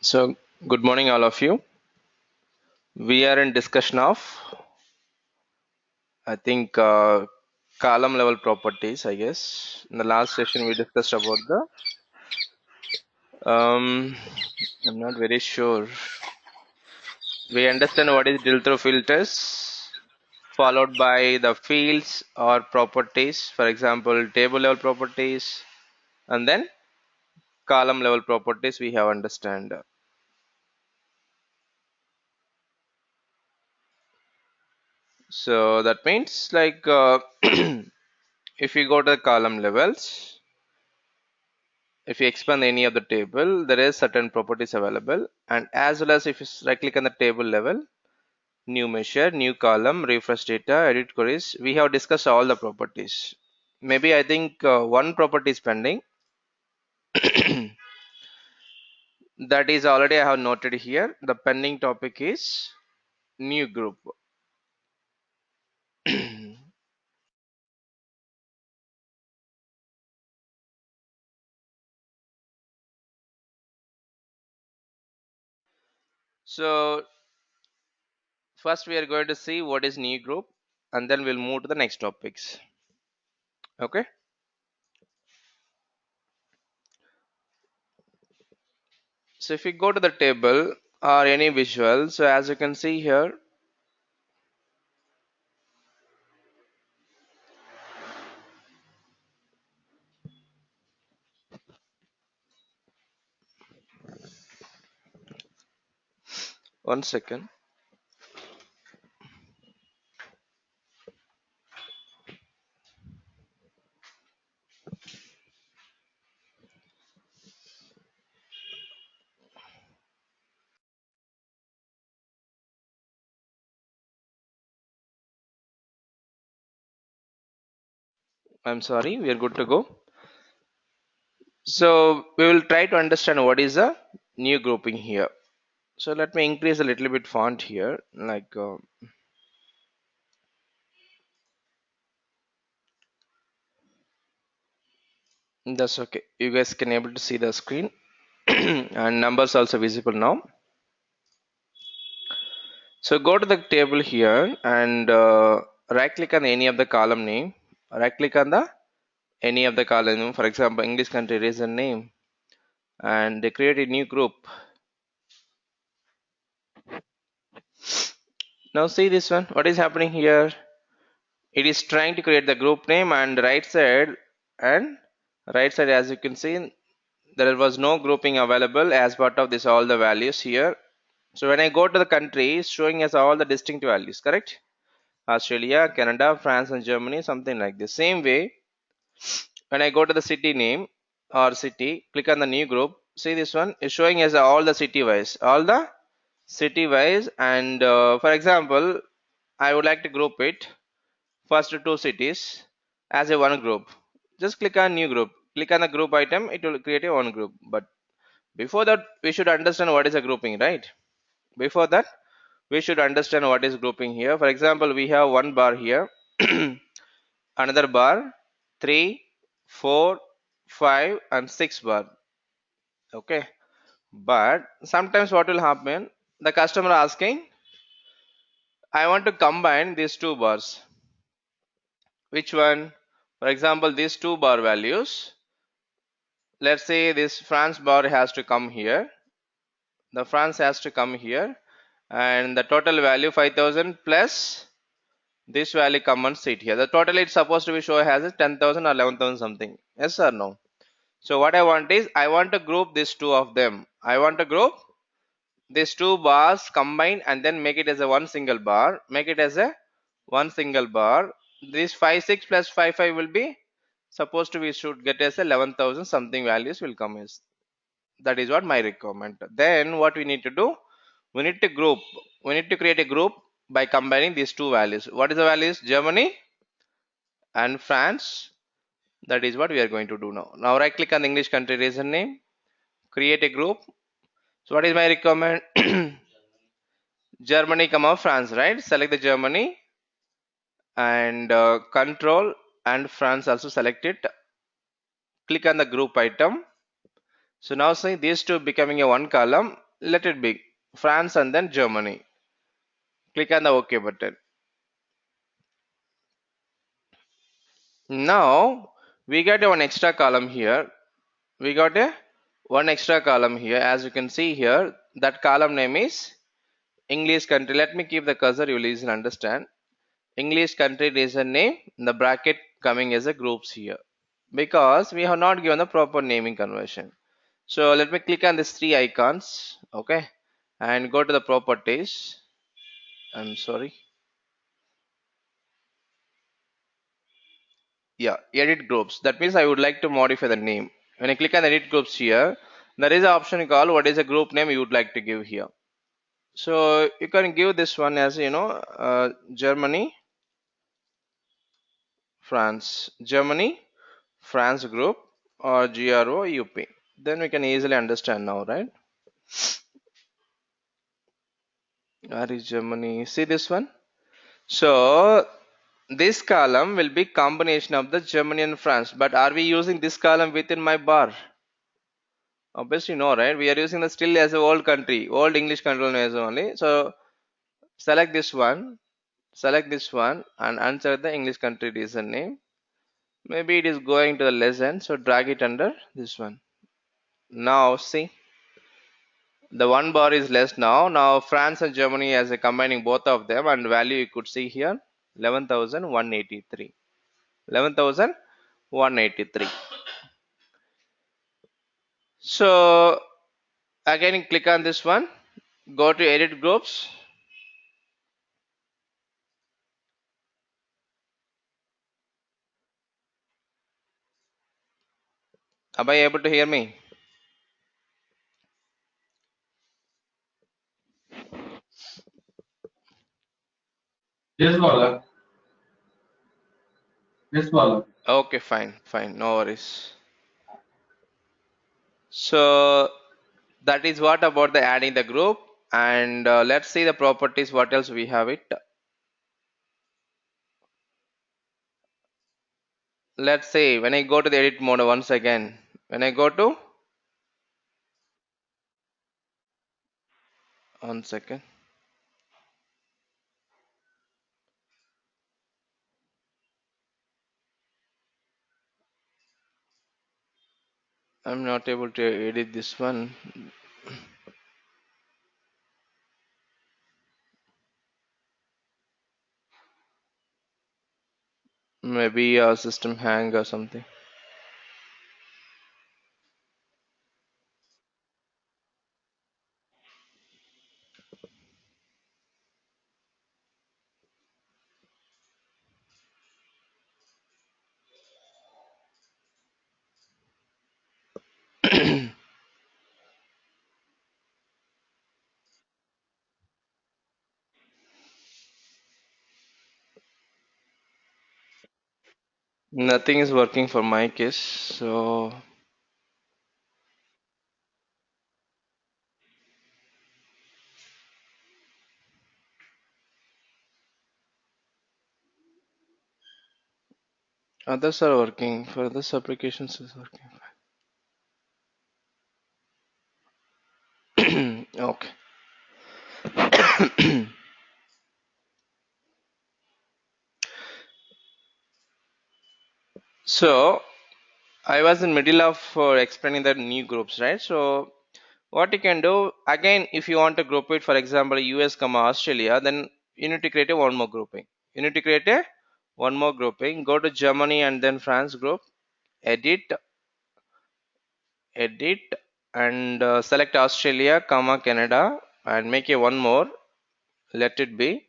So, good morning, all of you. We are in discussion of, I think, column level properties. I guess in the last session we discussed about the. Um, I'm not very sure. We understand what is drill through filters, followed by the fields or properties. For example, table level properties, and then column level properties. We have understand. So that means like if we go to the column levels. If you expand any of the table, there is certain properties available, and as well as if you right click on the table level, new measure, new column, refresh data, edit queries, we have discussed all the properties. Maybe I think one property is pending. That is already I have noted here. The pending topic is new group. So first we are going to see what is new group, and then we'll move to the next topics. Okay. So if we go to the table or any visual, so as you can see here, one second. I'm sorry, we are good to go. So we will try to understand what is a new grouping here. So let me increase a little bit font here, like that's okay. You guys can able to see the screen and numbers also visible now. So go to the table here and right click on any of the column name. Right click on the any of the column. For example, English country region name, and they create a new group. Now see this one. What is happening here? It is trying to create the group name, and right side as you can see there was no grouping available as part of this all the values here. So when I go to the country, it's showing us all the distinct values, correct? Australia, Canada, France and Germany, something like the same way. When I go to the city name or city, click on the new group, see this one is showing as all the city wise, and for example I would like to group it first two cities as a one group. Just click on new group, click on the group item, it will create a one group. But before that we should understand what is a grouping, right? Before that we should understand what is grouping here. For example, we have one bar here, another bar, 3, 4, 5 and 6 bar. Okay, but sometimes what will happen, the customer asking, I want to combine these two bars. Which one? For example, these two bar values, let's say this France bar has to come here, the France has to come here, and the total value 5000 plus this value come and sit here. The total it's supposed to be show has is 10,000 or 11,000 something. Yes or no? So what I want is I want to group these two of them. I want to group these two bars combine and then make it as a one single bar. Make it as a one single bar. This 56 plus 55 will be supposed to be should get as 11,000 something values will come as. That is what my requirement. Then what we need to do, we need to group, we need to create a group by combining these two values. What is the values? Germany and France. That is what we are going to do now. Now right click on the English country region name, create a group. So what is my requirement? Germany comma France, right? Select the Germany and control and France also select it. Click on the group item. So now see these two becoming a one column. Let it be France and then Germany. Click on the OK button. Now we got one extra column here. We got a one extra column here. As you can see here, that column name is English country. Let me keep the cursor, you will easily understand. English country region name in the bracket coming as a groups here, because we have not given the proper naming convention. So let me click on these three icons, okay, and go to the properties. I'm sorry. Yeah, edit groups. That means I would like to modify the name. When I click on edit groups here, there is an option called what is a group name you would like to give here. So you can give this one as Germany, France, Germany, France group, or GROUP. Then we can easily understand now, right? Where is Germany? See this one. So this column will be combination of the Germany and France. But are we using this column within my bar? Obviously no, right? We are using the still as a old country, old English control as only. So select this one and answer the English country region name. Maybe it is going to the lesson, so drag it under this one. Now see, the one bar is less now. Now France and Germany as a combining both of them, and value you could see here 11,183. 11,183. So again click on this one, go to edit groups. Am I able to hear me? Yes, Bala. Yes, Bala. Okay, fine, no worries. So that is what about the adding the group, and let's see the properties. What else we have it? Let's say when I go to the edit mode once again, when I go to, one second, I'm not able to edit this one. Maybe a system hang or something. Nothing is working for my case, so others are working. For others applications is working fine. Okay. So I was in middle of explaining the new groups, right? So what you can do again, if you want to group it, for example, US, Australia, then you need to create a one more grouping. You need to create a one more grouping. Go to Germany and then France group. Edit, edit, and select Australia, Canada, and make a one more. Let it be.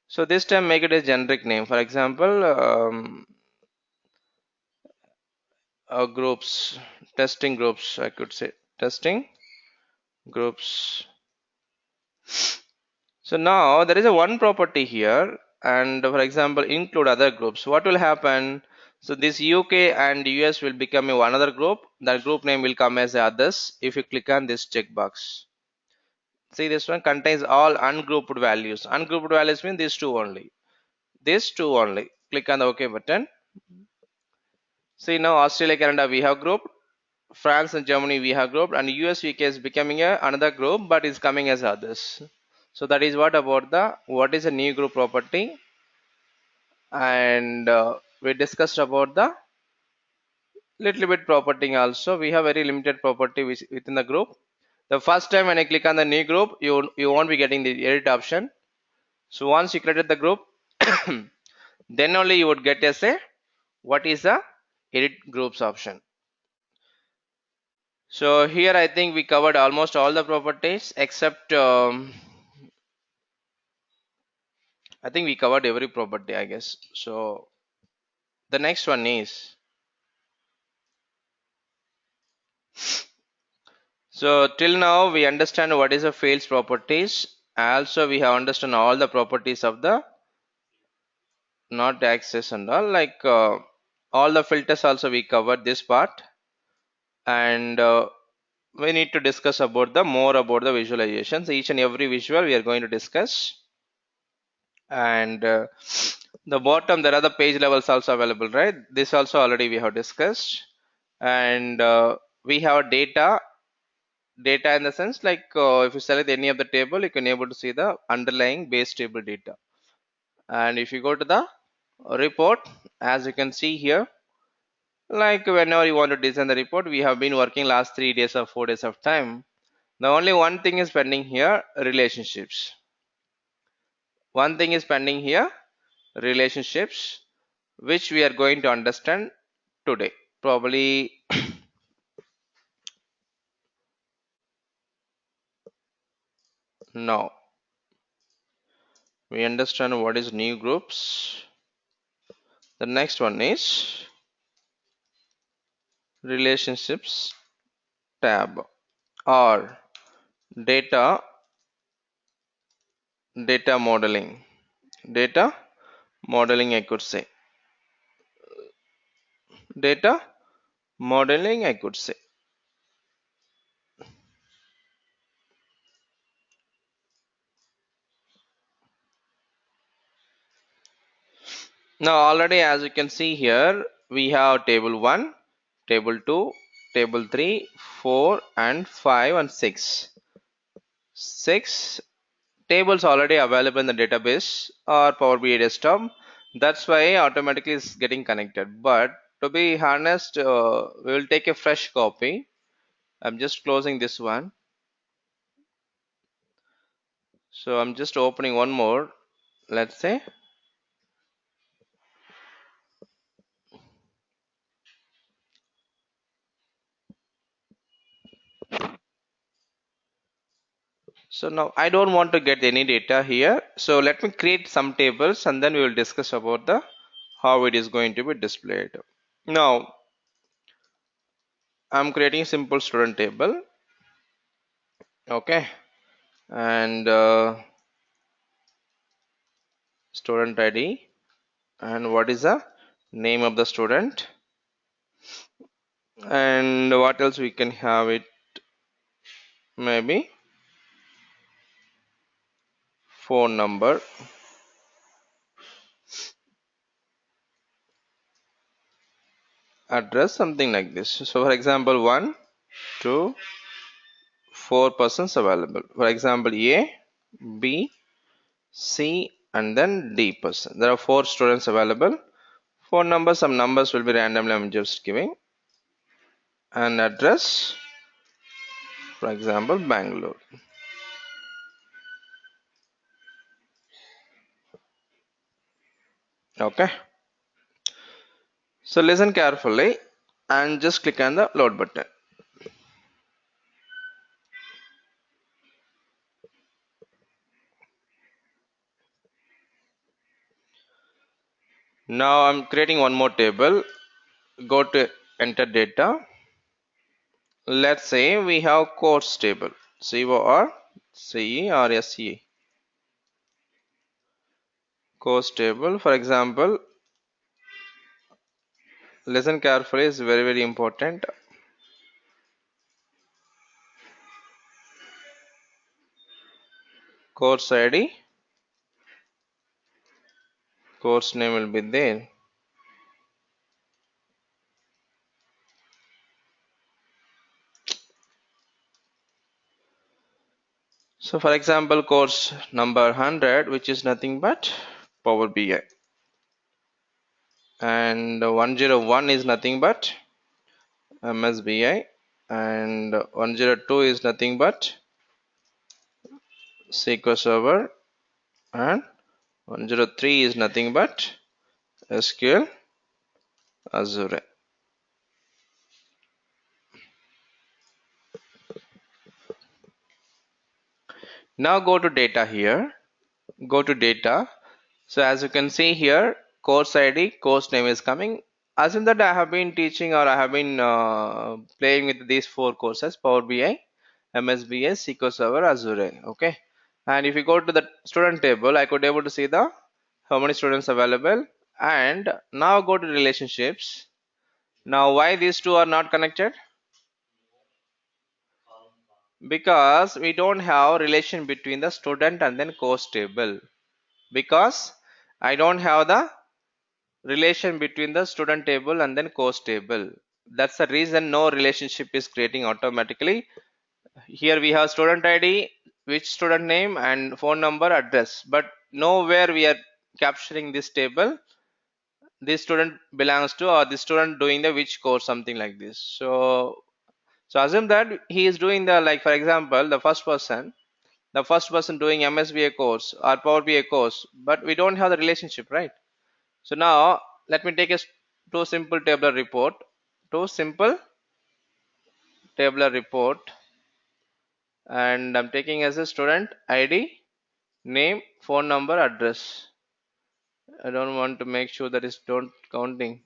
So this time make it a generic name. For example, groups, testing groups. I could say testing groups. So now there is a one property here, and for example include other groups. What will happen? So this UK and US will become another group. That group name will come as others if you click on this checkbox. See, this one contains all ungrouped values. Ungrouped values mean these two only. These two only. Click on the OK button. See, now Australia, Canada we have grouped. France and Germany we have grouped, and US UK is becoming another group, but is coming as others. So that is what about the what is a new group property, and we discussed about the little bit property also. We have very limited property within the group. The first time when I click on the new group, you won't be getting the edit option. So once you created the group, then only you would get a say what is the edit groups option. So here I think we covered almost all the properties except I think we covered every property, I guess. So the next one is, so till now we understand what is the fields properties. Also we have understand all the properties of the not access and all, like all the filters also we covered this part, and we need to discuss about the more about the visualizations. Each and every visual we are going to discuss, and the bottom there are the page levels also available, right? This also already we have discussed, and we have data in the sense like if you select any of the table, you can able to see the underlying base table data. And if you go to the report, as you can see here, like whenever you want to design the report, we have been working last 3 days or 4 days of time. The only one thing is pending here, relationships. One thing is pending here, relationships, which we are going to understand today. Probably now we understand what is new groups. The next one is relationships tab or data data modeling. Data modeling I could say. Data modeling I could say. Now already as you can see here, we have table 1, table 2, table 3, 4 and 5 and 6. 6 tables already available in the database or Power BI desktop. That's why automatically it's getting connected. But to be honest, we will take a fresh copy. I'm just closing this one. So I'm just opening one more. Let's say. So now I don't want to get any data here. So let me create some tables and then we will discuss about the how it is going to be displayed. Now I'm creating a simple student table. Okay. And student ID. And what is the name of the student, and what else we can have it, maybe phone number, address, something like this. So for example 1 2 4 persons available, for example A, B, C and then D person. There are 4 students available. Phone number, some numbers will be randomly I'm just giving, and address, for example Bangalore. Okay, so listen carefully and just click on the load button. Now I'm creating one more table. Go to enter data. Let's say we have course table, CORCE course table. For example, listen carefully, is very important. Course ID, course name will be there. So for example, course number 100, which is nothing but Power BI, and 101 is nothing but MSBI, and 102 is nothing but SQL Server, and 103 is nothing but SQL Azure. Now go to data here. Go to data. So as you can see here, course ID, course name is coming. Assume that I have been teaching or I have been playing with these four courses: Power BI, MSBS, SQL Server, Azure. Okay. And if you go to the student table, I could able to see the how many students available. And now go to relationships. Now why these two are not connected? Because we don't have relation between the student and then course table. Because I don't have the relation between the student table and then course table. That's the reason no relationship is creating automatically. Here we have student ID, which student name and phone number, address, but nowhere we are capturing this table. This student belongs to or this student doing the which course, something like this. So assume that he is doing the, like for example, the first person doing MSBA course or Power BI course, but we don't have the relationship, right? So now let me take a two simple tabular report. Two simple tabular report, and I'm taking as a student ID, name, phone number, address. I don't want to make sure that is don't counting.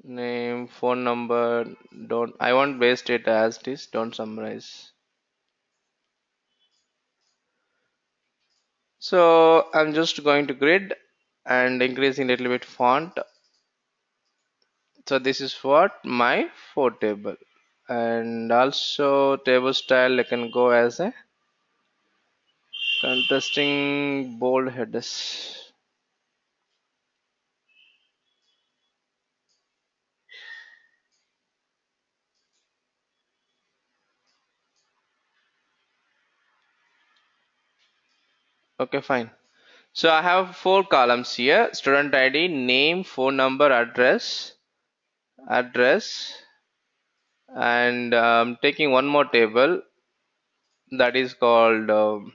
Name, phone number, don't. I want base data as it is. Don't summarize. So I'm just going to grid and increasing a little bit font. So this is what my for table, and also table style I can go as a contrasting bold headers. Okay, fine. So I have four columns here: student ID, name, phone number, address, and taking one more table that is called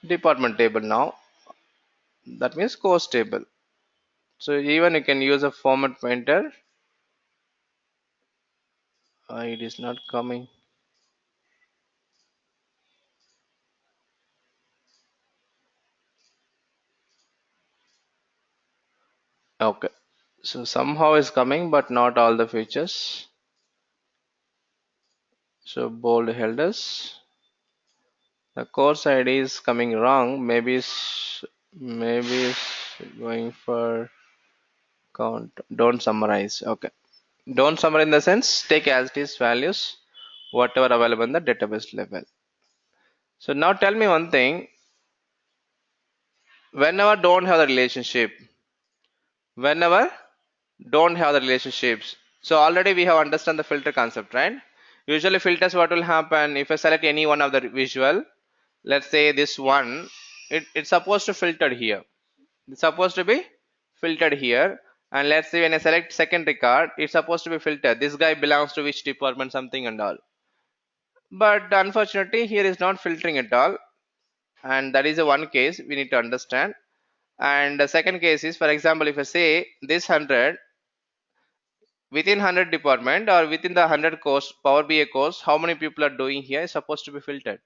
department table. Now that means course table. So even you can use a format pointer. It is not coming. Okay, so somehow is coming, but not all the features. So bold headers. The course ID is coming wrong. Maybe it's going for count. Don't summarize. Okay. Don't summarize in the sense take as it is values, whatever available in the database level. So now tell me one thing. Whenever don't have the relationship, whenever don't have the relationships. So already we have understand the filter concept, right? Usually filters, what will happen if I select any one of the visual, let's say this one, it's supposed to filter here. It's supposed to be filtered here. And let's say when I select second record, it's supposed to be filtered. This guy belongs to which department, something and all. But unfortunately, here is not filtering at all. And that is the one case we need to understand. And the second case is, for example, if I say this 100, within 100 department or within the 100 course, Power BI course, how many people are doing here is supposed to be filtered.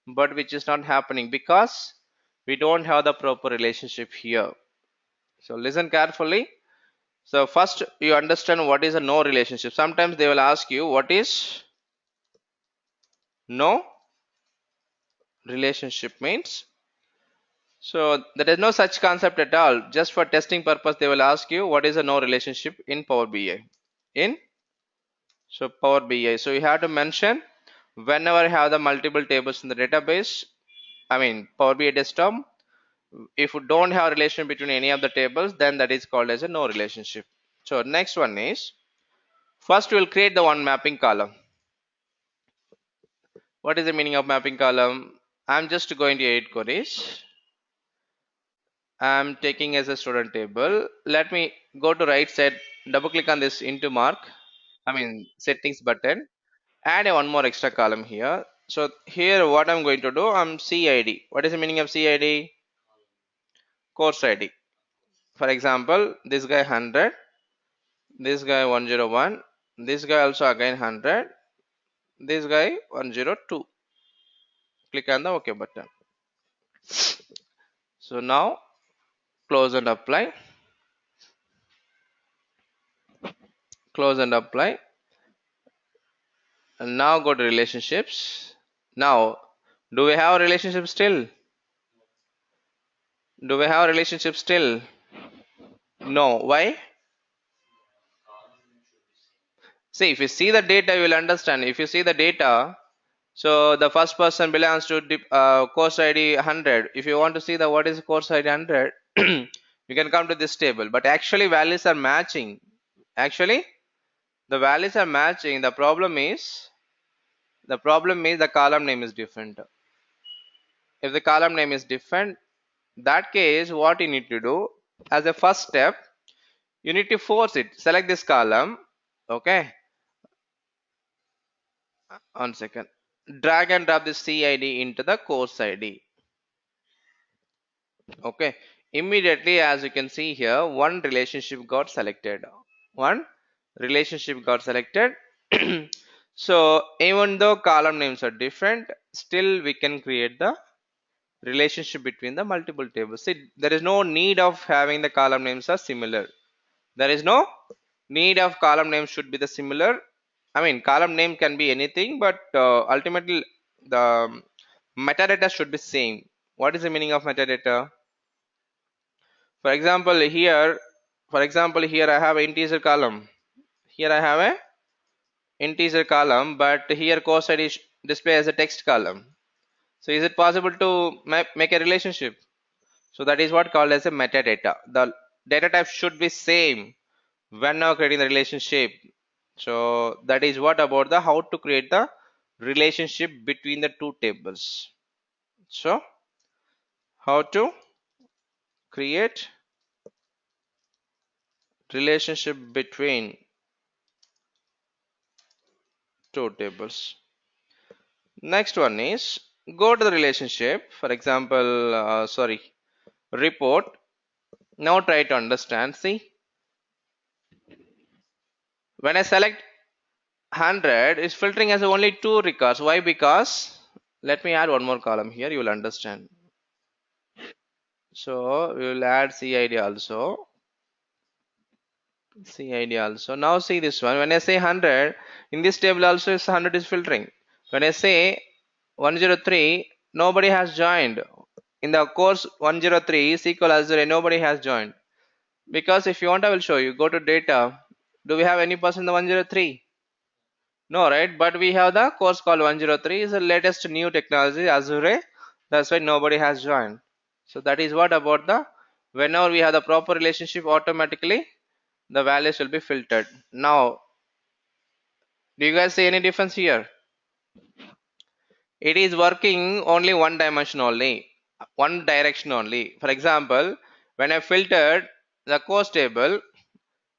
But which is not happening because we don't have the proper relationship here. So listen carefully. So first you understand what is a no relationship. Sometimes they will ask you what is no relationship means. So there is no such concept at all. Just for testing purpose, they will ask you what is a no relationship in Power BI. In Power BI. So you have to mention whenever you have the multiple tables in the database. I mean Power BI desktop. If you don't have a relation between any of the tables, then that is called as a no relationship. So next one is, first we will create the one mapping column. What is the meaning of mapping column? I'm just going to edit queries. I'm taking as a student table. Let me go to right side, double click on this into mark, I mean settings button, add a one more extra column here. So here what I'm going to do, I'm CID. What is the meaning of CID? Course ID. For example, this guy 100, this guy 101, this guy also again 100, this guy 102. Click on the OK button. So now close and apply, close and apply, and now go to relationships. Now, do we have a relationship still? Do we have a relationship still? No. Why? See, if you see the data, you will understand. If you see the data, so the first person belongs to course ID 100. If you want to see the what is course ID 100, you can come to this table. But actually, values are matching. Actually, the values are matching. The problem is the column name is different. If the column name is different, that case, what you need to do as a first step, you need to force it. Select this column. Okay, 1 second. Drag and drop this CID into the course ID. Okay, immediately as you can see here, one relationship got selected. One relationship got selected. So even though column names are different, still we can create the relationship between the multiple tables. See, there is no need of having the column names are similar. There is no need of column names should be the similar. I mean, column name can be anything, but ultimately the metadata should be same. What is the meaning of metadata? For example, here I have integer column. Here I have a integer column, but here course ID display as a text column. So is it possible to make a relationship? So that is what called as a metadata. The data type should be same when now creating the relationship. So that is what about the how to create the relationship between the two tables. So how to create relationship between two tables. Next one is go to the relationship. For example, report. Now try to understand. See, when I select 100, it's filtering as only two records. Why? Because let me add one more column here. You will understand. So we will add CID also. CID also. Now see this one. When I say 100, in this table also is 100 is filtering. When I say 103, nobody has joined. In the course 103 SQL Azure, nobody has joined. Because if you want, I will show you. Go to data. Do we have any person in the 103? No, right? But we have the course called 103 is the latest new technology Azure. That's why nobody has joined. So that is what about the whenever we have the proper relationship, automatically the values will be filtered. Now, do you guys see any difference here? It is working only one dimension only, one direction only. For example, when I filtered the course table,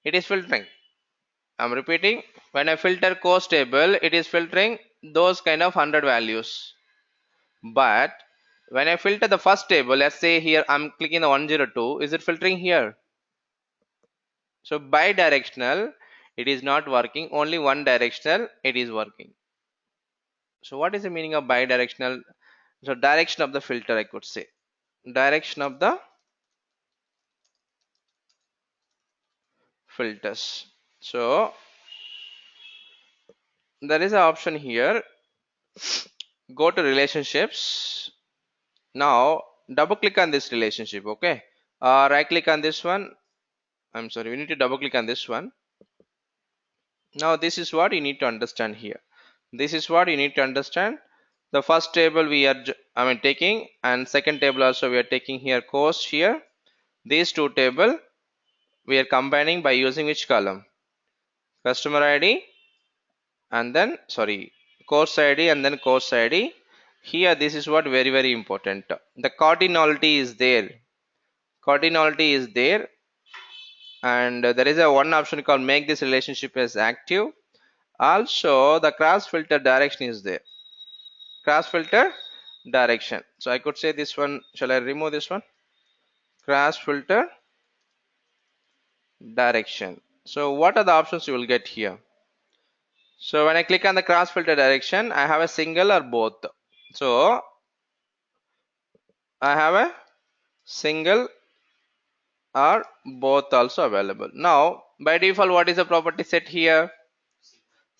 it is filtering. I'm repeating, when I filter course table, it is filtering those kind of 100 values. But when I filter the first table, let's say here I'm clicking the 102, is it filtering here? So bi-directional, it is not working, only one directional it is working. So what is the meaning of bi-directional? So direction of the filter, I could say. Direction of the filters. So there is an option here. Go to relationships. Now double click on this relationship. Okay. Right click on this one. I'm sorry. We need to double click on this one. Now this is what you need to understand here. This is what you need to understand. The first table we are taking, and second table also we are taking here course here. These two table we are combining by using which column? Customer ID and then course ID and then course ID. Here this is what very important. The cardinality is there. Cardinality is there, and there is a one option called make this relationship as active. Also the cross filter direction is there. Cross filter direction. So I could say this one. Shall I remove this one? Cross filter direction. So what are the options you will get here? So when I click on the cross filter direction, I have a single or both. So I have a single or both also available. Now by default, what is the property set here?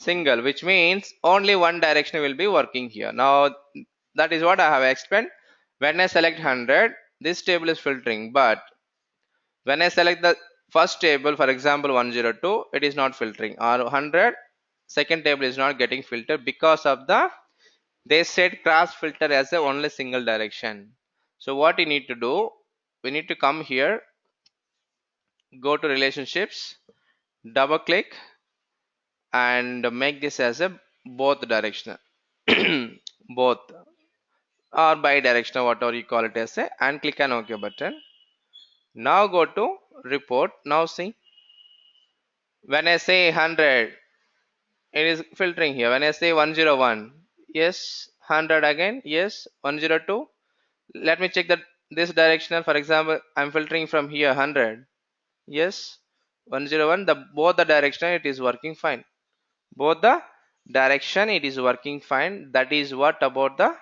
Single, which means only one direction will be working here. Now that is what I have explained. When I select 100, this table is filtering, but when I select the first table, for example 102, it is not filtering, or 100, second table is not getting filtered because of the they said cross filter as a only single direction. So what you need to do, we need to come here, go to relationships, double click, and make this as a both directional both or bi-directional, whatever you call it as a, and click on OK button. Now go to report. Now see, when I say 100, it is filtering here. When I say 101, yes. 100 again, yes. 102, let me check that this directional. For example, I'm filtering from here 100, yes. 101, the both the direction it is working fine. Both the direction it is working fine. That is what about the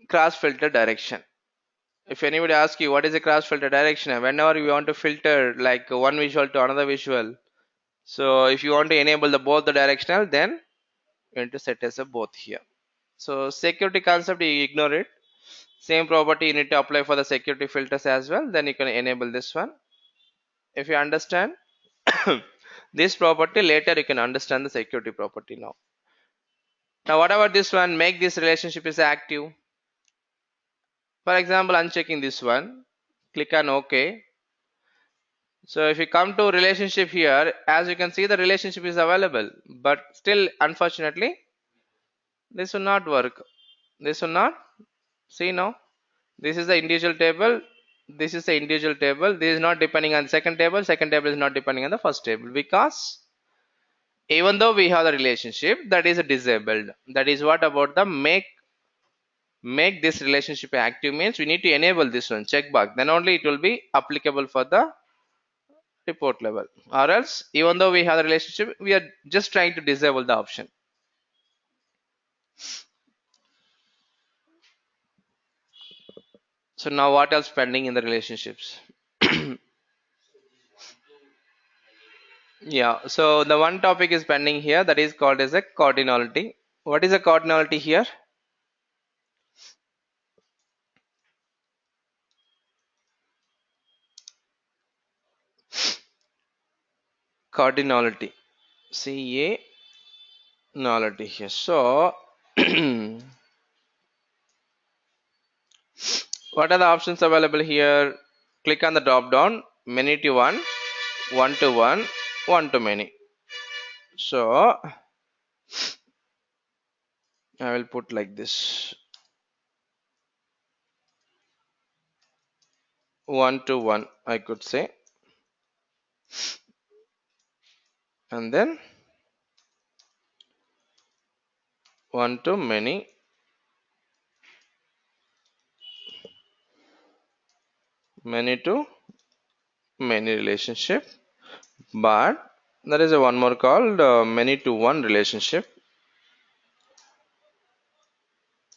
cross filter direction. If anybody asks you what is a cross filter direction, whenever you want to filter like one visual to another visual, so if you want to enable the both the directional, then you need to set as a both here. So security concept, you ignore it. Same property you need to apply for the security filters as well, then you can enable this one. If you understand this property, later you can understand the security property. Now what about this one, make this relationship is active? For example, unchecking this one, click on OK. So if you come to relationship here, as you can see, the relationship is available, but still unfortunately this will not work. This will not. See now, this is the individual table, this is the individual table, this is not depending on the second table, second table is not depending on the first table, because even though we have the relationship, that is disabled. That is what about the make this relationship active means we need to enable this one checkbox, then only it will be applicable for the report level, or else even though we have the relationship, we are just trying to disable the option. So now what else pending in the relationships? Yeah, so the one topic is pending here, that is called as a cardinality. What is a cardinality here? Cardinality, C A nullity here. So what are the options available here? Click on the drop down, many to one, one to one, one to many. So I will put like this, one to one I could say, and then one to many, many to many relationship. But there is a one more called many to one relationship,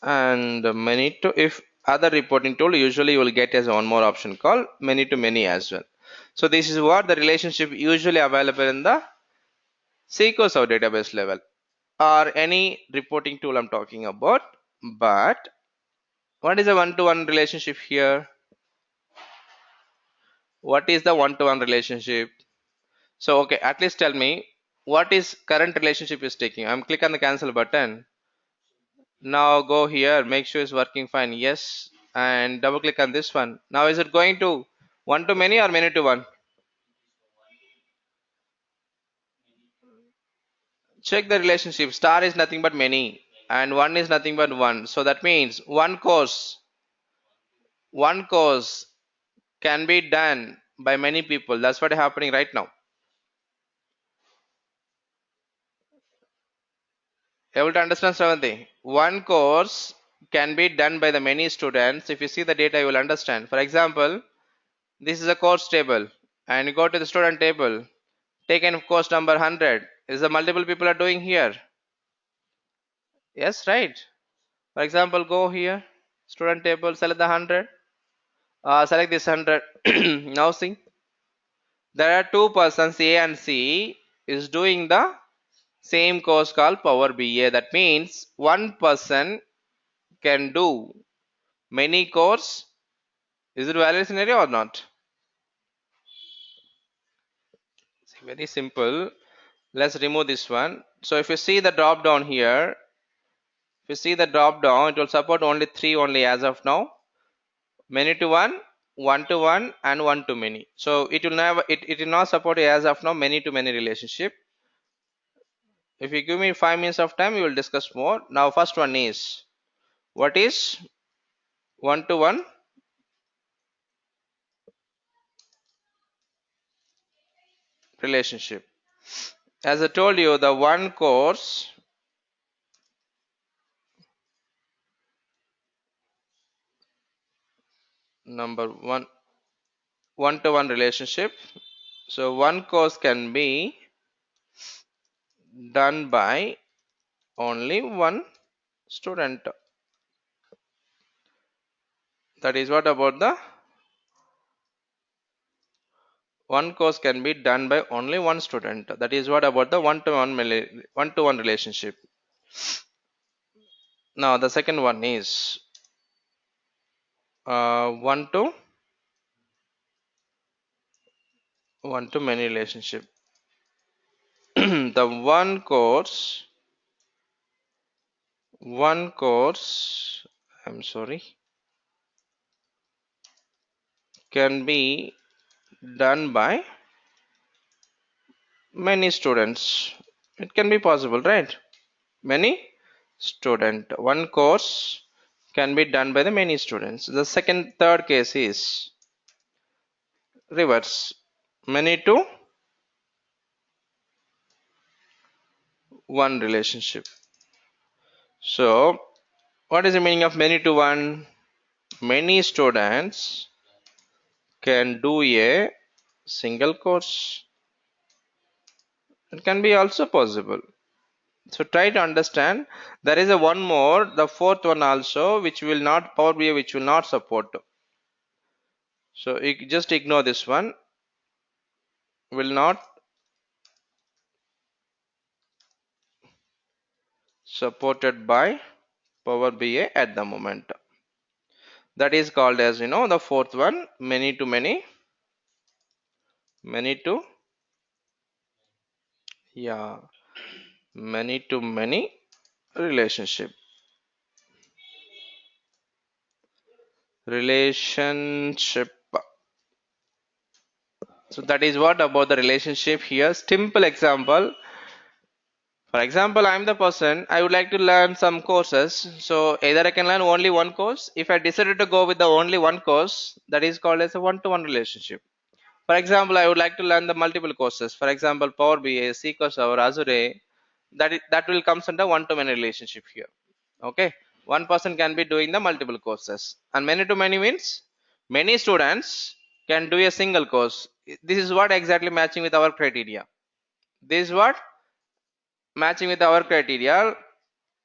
and many to, if other reporting tool, usually you will get as one more option called many to many as well. So this is what the relationship usually available in the SQL or database level or any reporting tool I'm talking about. But what is a one-to-one relationship here? What is the one-to-one relationship? So okay, at least tell me what is current relationship is taking. I'm click on the cancel button. Now go here, make sure it's working fine. Yes, and double click on this one. Now is it going to one to many or many to one? Check the relationship. Star is nothing but many and 1 is nothing but 1. So that means one course can be done by many people. That's what is happening right now. Able to understand Seventy? One course can be done by the many students. If you see the data, you will understand. For example, this is a course table, and you go to the student table. Take in course number 100. Is the multiple people are doing here? Yes, right. For example, go here, student table, select the 100. Select this 100. Now see, there are two persons A and C is doing the same course called Power BA. That means one person can do many course. Is it valid scenario or not? See, very simple. Let's remove this one. So if you see the drop down here, if you see the drop down, it will support only three only as of now. Many to one, and one to many. So it will never it will not support as of now many to many relationship. If you give me 5 minutes of time, we will discuss more. Now first one is, what is one to one relationship? As I told you, the one course, number one to one relationship. So one course can be done by only one student. That is what about the one course can be done by only one student. That is what about the one to one relationship. Now the second one is one to many relationship. The one course, I'm sorry, can be done by many students. It can be possible, right? Many student. One course can be done by the many students. The third case is reverse. Many to one relationship. So, what is the meaning of many to one? Many students can do a single course. It can be also possible. So try to understand. There is a one more, the fourth one also, which will not Power BI, which will not support. So you just ignore this one. Will not supported by Power BI at the moment. That is called as the fourth one, many to many, many to yeah, many to many relationship. Relationship. So that is what about the relationship here. Simple example. For example, I'm the person, I would like to learn some courses. So either I can learn only one course. If I decided to go with the only one course, that is called as a one-to-one relationship. For example, I would like to learn the multiple courses. For example, Power BI, SQL Server, Azure. That will comes under one-to-many relationship here. Okay, one person can be doing the multiple courses, and many to many means many students can do a single course. This is what exactly matching with our criteria. This is what matching with our criteria.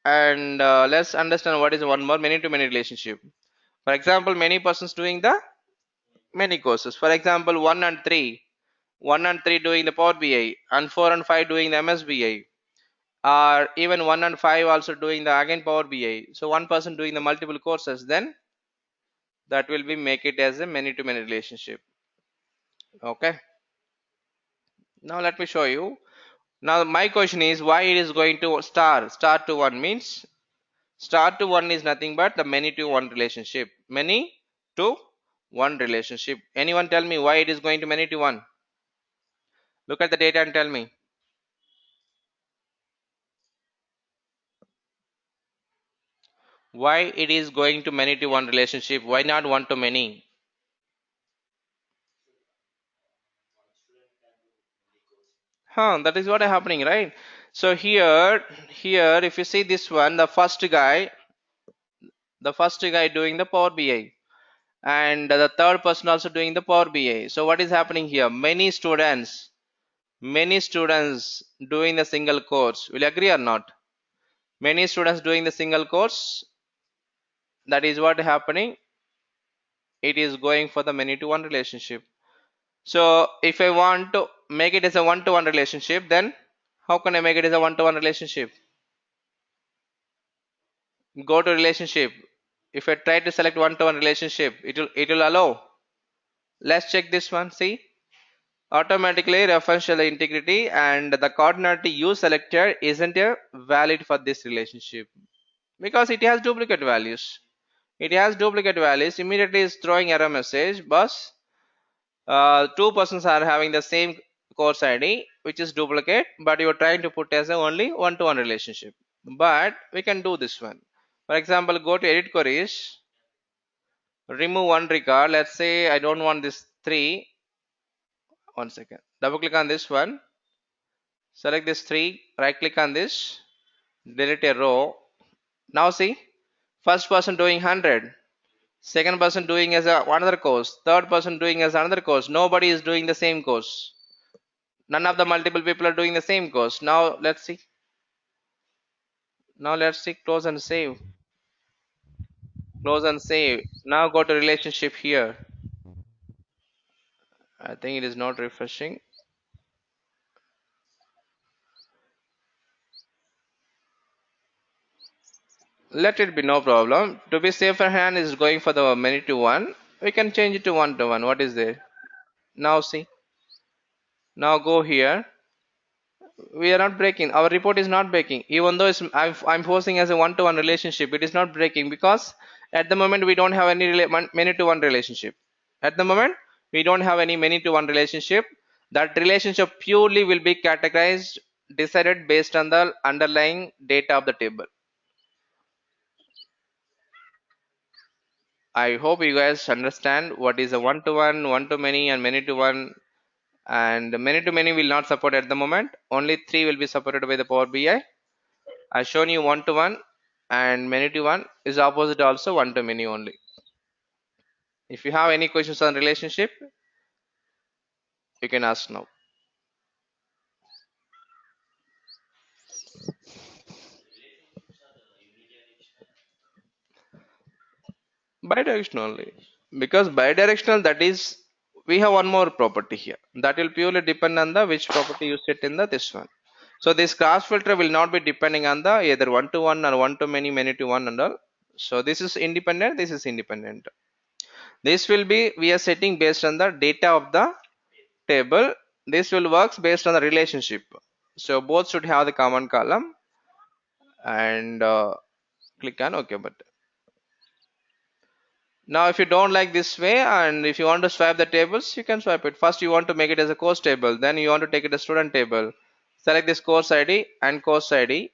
And let's understand what is one more many to many relationship. For example, many persons doing the many courses. For example, 1 and 3 doing the Power BI, and 4 and 5 doing the MSBI, or even 1 and 5 also doing the again Power BI. So one person doing the multiple courses, then that will be make it as a many to many relationship. Okay, now let me show you. Now my question is, why it is going to star to one means star to one is nothing but the many to one relationship. Many to one relationship. Anyone tell me why it is going to many to one? Look at the data and tell me. Why it is going to many to one relationship? Why not one to many? That is what is happening, right? So here, if you see this one, the first guy doing the Power BI, and the third person also doing the Power BI. So what is happening here? Many students doing the single course. Will you agree or not? Many students doing the single course. That is what happening. It is going for the many to one relationship. So if I want to make it as a one to one relationship, then how can I make it as a one to one relationship? Go to relationship. If I try to select one to one relationship, it will allow. Let's check this one. See, automatically referential integrity and the coordinate you selected isn't valid for this relationship because it has duplicate values. It has duplicate values. Immediately is throwing error message. Boss, two persons are having the same course ID, which is duplicate, but you are trying to put as a only one-to-one relationship. But we can do this one. For example, go to edit queries, remove one record. Let's say I don't want this three. One second. Double click on this one. Select this three. Right click on this. Delete a row. Now see, first person doing 100. Second person doing as another course, third person doing as another course. Nobody is doing the same course. None of the multiple people are doing the same course. Now let's see, close and save. Close and save. Now go to relationship here. I think it is not refreshing. Let it be, no problem. To be safer hand is going for the many to one. We can change it to one to one. What is there? Now see. Now go here. We are not breaking. Our report is not breaking, even though I'm forcing as a one-to-one relationship. It is not breaking because at the moment we don't have any many-to-one relationship. At the moment we don't have any many-to-one relationship. That relationship purely will be categorized, decided based on the underlying data of the table. I hope you guys understand what is a one-to-one, one-to-many, and many-to-one. And many-to-many will not support at the moment. Only three will be supported by the Power BI. I shown you one to one, and many to one is opposite also one to many only. If you have any questions on relationship, you can ask now. Bidirectional only. Because bidirectional, that is, we have one more property here. That will purely depend on the which property you set in the this one. So this cross filter will not be depending on the either one to one or one to many to one and all. So this is independent, this is independent. This will be we are setting based on the data of the table. This will works based on the relationship. So both should have the common column, and click on OK button. Now if you don't like this way and if you want to swipe the tables, you can swipe it. First you want to make it as a course table, then you want to take it as student table. Select this course ID and course ID.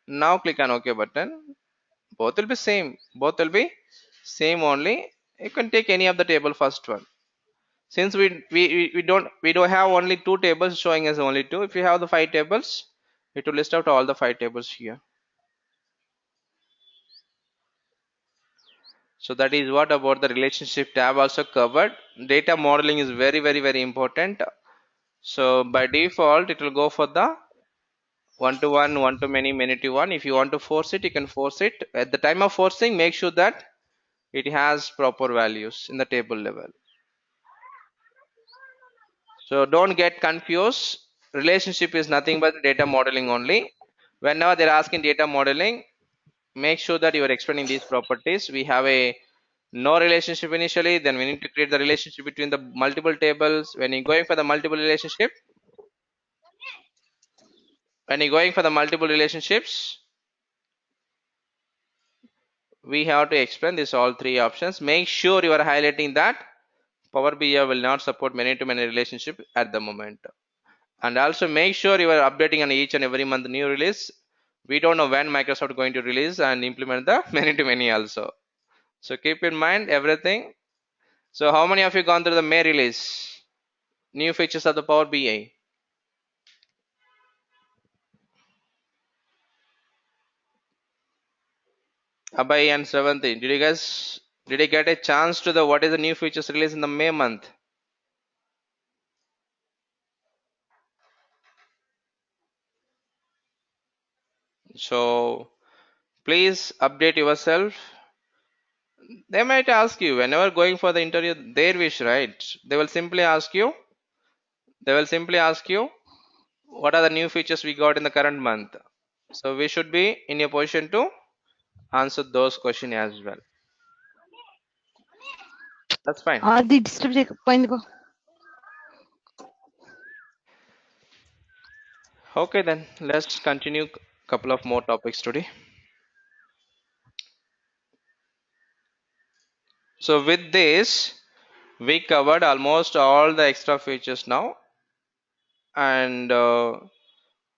Now click on OK button. Both will be same. Both will be same only. You can take any of the table first one. Since we don't have only two tables showing as only two. If you have the five tables, it will list out all the five tables here. So that is what about the relationship tab also covered. Data modeling is very important. So by default it will go for the one to one, one to many, many to one. If you want to force it, you can force it. At the time of forcing, make sure that it has proper values in the table level. So don't get confused. Relationship is nothing but data modeling only. Whenever they're asking data modeling, make sure that you are explaining these properties. We have a no relationship initially, then we need to create the relationship between the multiple tables. When you're going for the multiple relationships, we have to explain this all three options. Make sure you are highlighting that Power BI will not support many to many relationship at the moment. And also make sure you are updating on each and every month new release. We don't know when Microsoft going to release and implement the many to many also. So keep in mind everything. So how many of you gone through the May release? New features of the Power BI. Abhay and Seventy. Did you get a chance to the what is the new features released in the May month? So please update yourself. They might ask you whenever going for the interview, their wish, right? They will simply ask you, they will simply ask you what are the new features we got in the current month. So we should be in a position to answer those questions as well. That's fine. అది disturb చేయకపోయింది. Okay, then let's continue couple of more topics today. So with this, we covered almost all the extra features now, and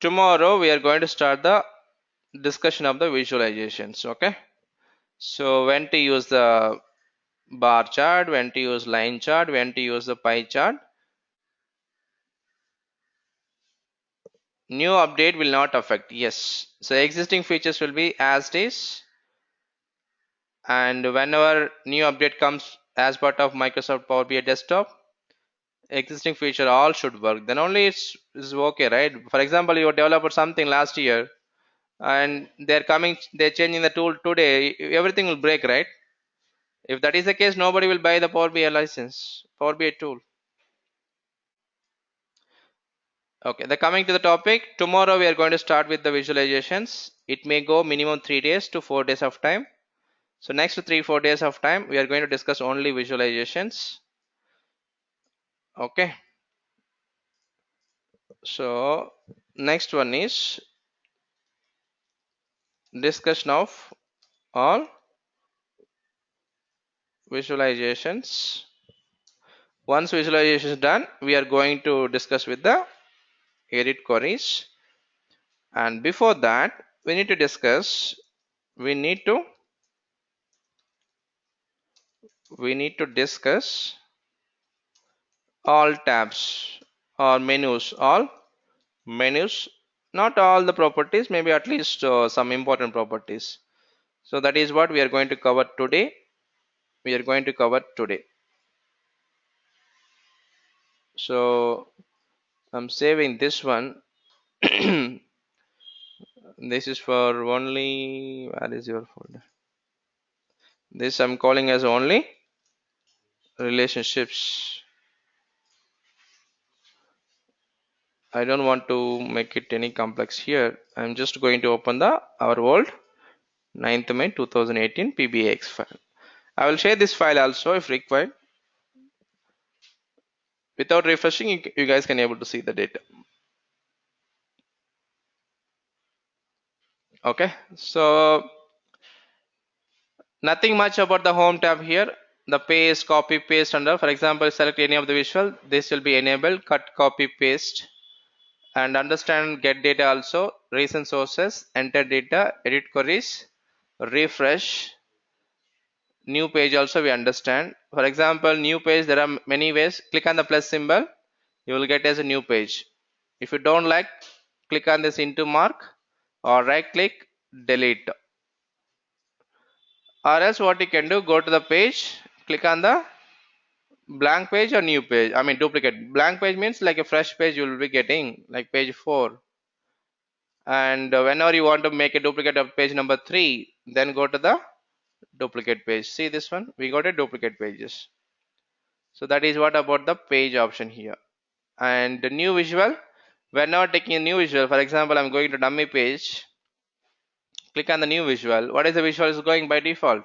tomorrow we are going to start the discussion of the visualizations. Okay, so when to use the bar chart, when to use line chart, when to use the pie chart. New update will not affect. Yes, so existing features will be as it is, and whenever new update comes as part of Microsoft Power BI desktop, existing feature all should work. Then only it's okay, right? For example, you developed something last year and they're changing the tool today, everything will break, right? If that is the case, nobody will buy the Power BI license, Power BI tool. Okay, the coming to the topic, tomorrow we are going to start with the visualizations. It may go minimum 3 days to 4 days of time. So next 3-4 days of time we are going to discuss only visualizations. Okay, so next one is discussion of all visualizations. Once visualization is done, we are going to discuss with the edit queries, and before that we need to discuss, we need to discuss all tabs or menus, all menus, not all the properties, maybe at least some important properties. So that is what we are going to cover today. We are going to cover today. So I'm saving this one. This is for only, where is your folder? This I'm calling as only relationships. I don't want to make it any complex here. I'm just going to open the our old 9th May 2018 PBAX file. I will share this file also if required. Without refreshing, you guys can able to see the data. Okay, so nothing much about the home tab here. The paste, copy, paste under. For example, select any of the visual. This will be enabled. Cut, copy, paste, and understand get data also. Recent sources, enter data, edit queries, refresh. New page also we understand. For example, new page, there are many ways. Click on the plus symbol, you will get as a new page. If you don't like, click on this into mark or right click, delete. Or else what you can do, go to the page, click on the blank page or new page, I mean duplicate. Blank page means like a fresh page you will be getting, like page 4. And whenever you want to make a duplicate of page number 3, then go to the duplicate page. See this one, we got a duplicate pages. So that is what about the page option here. And the new visual, we're not taking a new visual. For example, I'm going to dummy page, click on the new visual. What is the visual is going by default?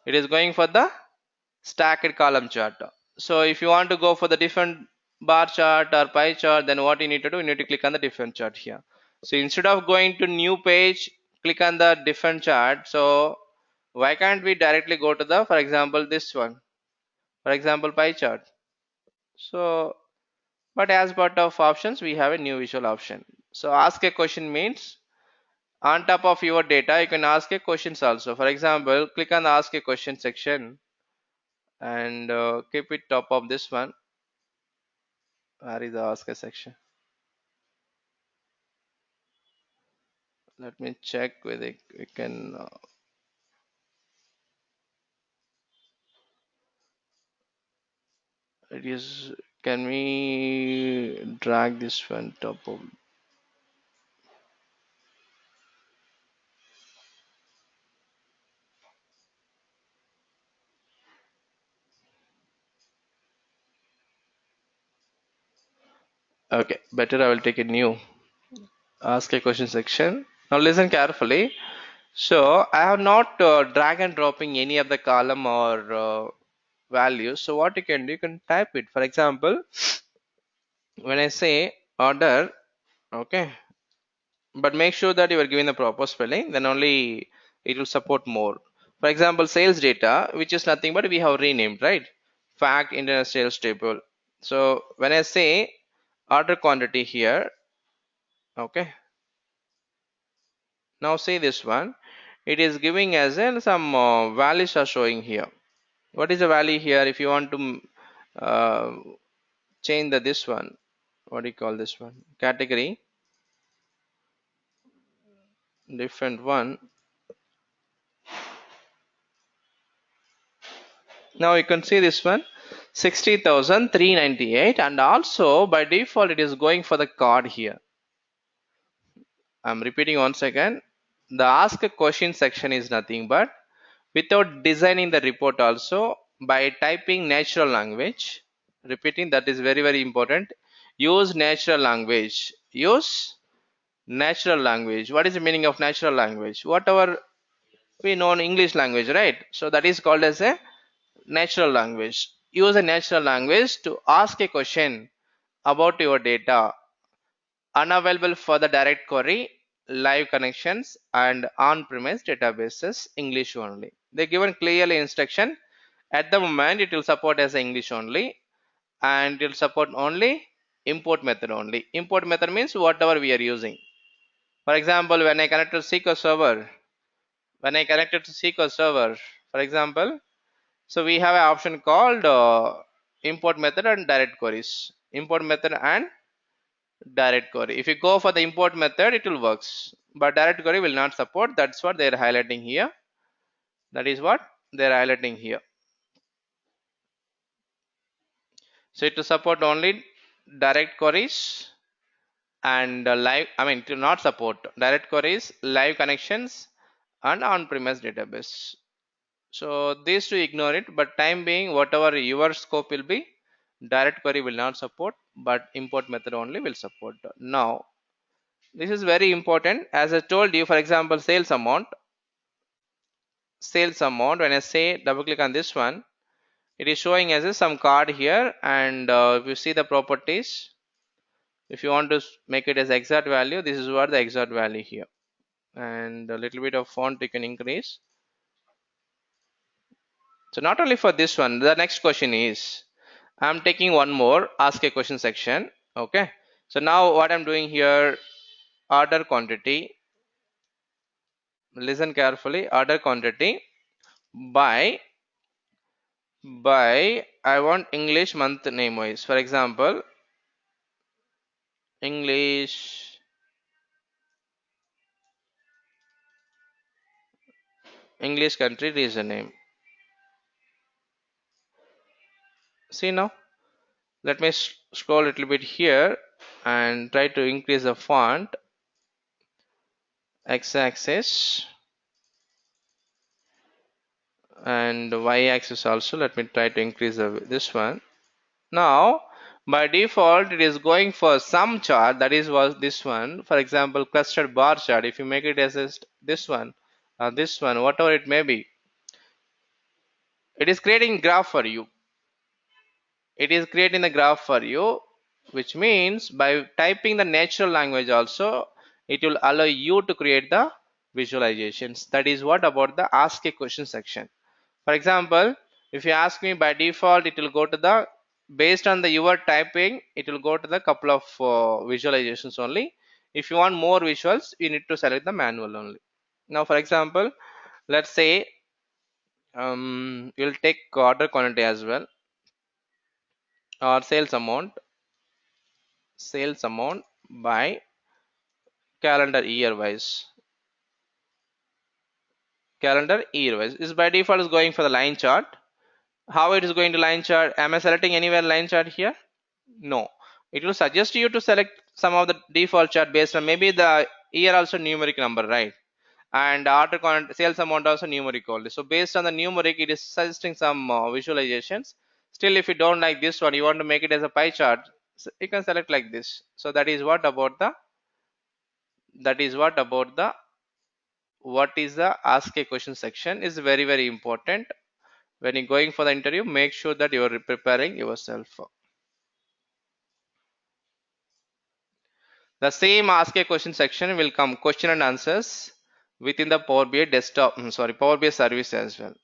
It is going for the stacked column chart. So if you want to go for the different bar chart or pie chart, then what you need to do, you need to click on the different chart here. So instead of going to new page, click on the different chart. So why can't we directly go to the, for example, this one, for example, pie chart? So but as part of options we have a new visual option. So ask a question means On top of your data, you can ask a questions also. For example, click on the ask a question section and keep it top of this one. Where is the ask a section? Let me check with it. We can. It is. Can we drag this one top of? Okay, better. I will take a new ask a question section. Now listen carefully. So I have not drag and dropping any of the column or values. So what you can type it. For example, when I say order, okay, but make sure that you are giving the proper spelling, then only it will support more. For example, sales data, which is nothing but we have renamed, right? Fact internal sales table. So when I say order quantity here, okay, now see this one, it is giving as in some values are showing here. What is the value here? If you want to uh, change the this one, what do you call this one? Category, different one. Now you can see this one 60,398, and also by default it is going for the card here. I'm repeating once again. The ask a question section is nothing but without designing the report also by typing natural language. Repeating, that is very important. Use natural language. Use natural language. What is the meaning of natural language? Whatever we know in English language, right? So that is called as a natural language. Use a natural language to ask a question about your data unavailable for the direct query, live connections, and on-premise databases, English only. They given clearly instruction. At the moment, it will support as English only, and it will support only import method only. Import method means whatever we are using. For example, when I connect to SQL server, when I connected to SQL server, for example, so we have an option called import method and direct queries. Import method and direct query. If you go for the import method, it will works, but direct query will not support. That's what they are highlighting here. That is what they are highlighting here. So it will support only direct queries and live. I mean, it will not support direct queries, live connections, and on-premise database. So these two ignore it, but time being whatever your scope will be, direct query will not support, but import method only will support. Now this is very important. As I told you, for example, sales amount, when I say double click on this one, it is showing as a some card here, and if you see the properties, if you want to make it as exact value, this is what the exact value here, and a little bit of font you can increase. So not only for this one, the next question is, I'm taking one more ask a question section. Okay, so now what I'm doing here, order quantity, listen carefully, order quantity by I want English month name wise. For example, English English country region name. See now, let me scroll a little bit here and try to increase the font, x-axis and y-axis also. Let me try to increase this one. Now by default it is going for some chart, that is was this one. For example, clustered bar chart. If you make it as this one, this one, whatever it may be, it is creating graph for you. It is creating the graph for you, which means by typing the natural language also, it will allow you to create the visualizations. That is what about the ask a question section. For example, if you ask me, by default it will go to the, based on the your typing, it will go to the couple of visualizations only. If you want more visuals, you need to select the manual only. Now for example, let's say you'll take order quantity as well, or sales amount by calendar year wise is by default is going for the line chart. How it is going to line chart? Am I selecting anywhere line chart here? No. It will suggest you to select some of the default chart based on maybe the year also numeric number, right? And order sales amount also numeric only. So based on the numeric, it is suggesting some visualizations. Still, if you don't like this one, you want to make it as a pie chart, so you can select like this. So that is what about the what is the ask a question section is very very important. When you're going for the interview, make sure that you are preparing yourself. The same ask a question section will come question and answers within the Power BI desktop, Power BI service as well.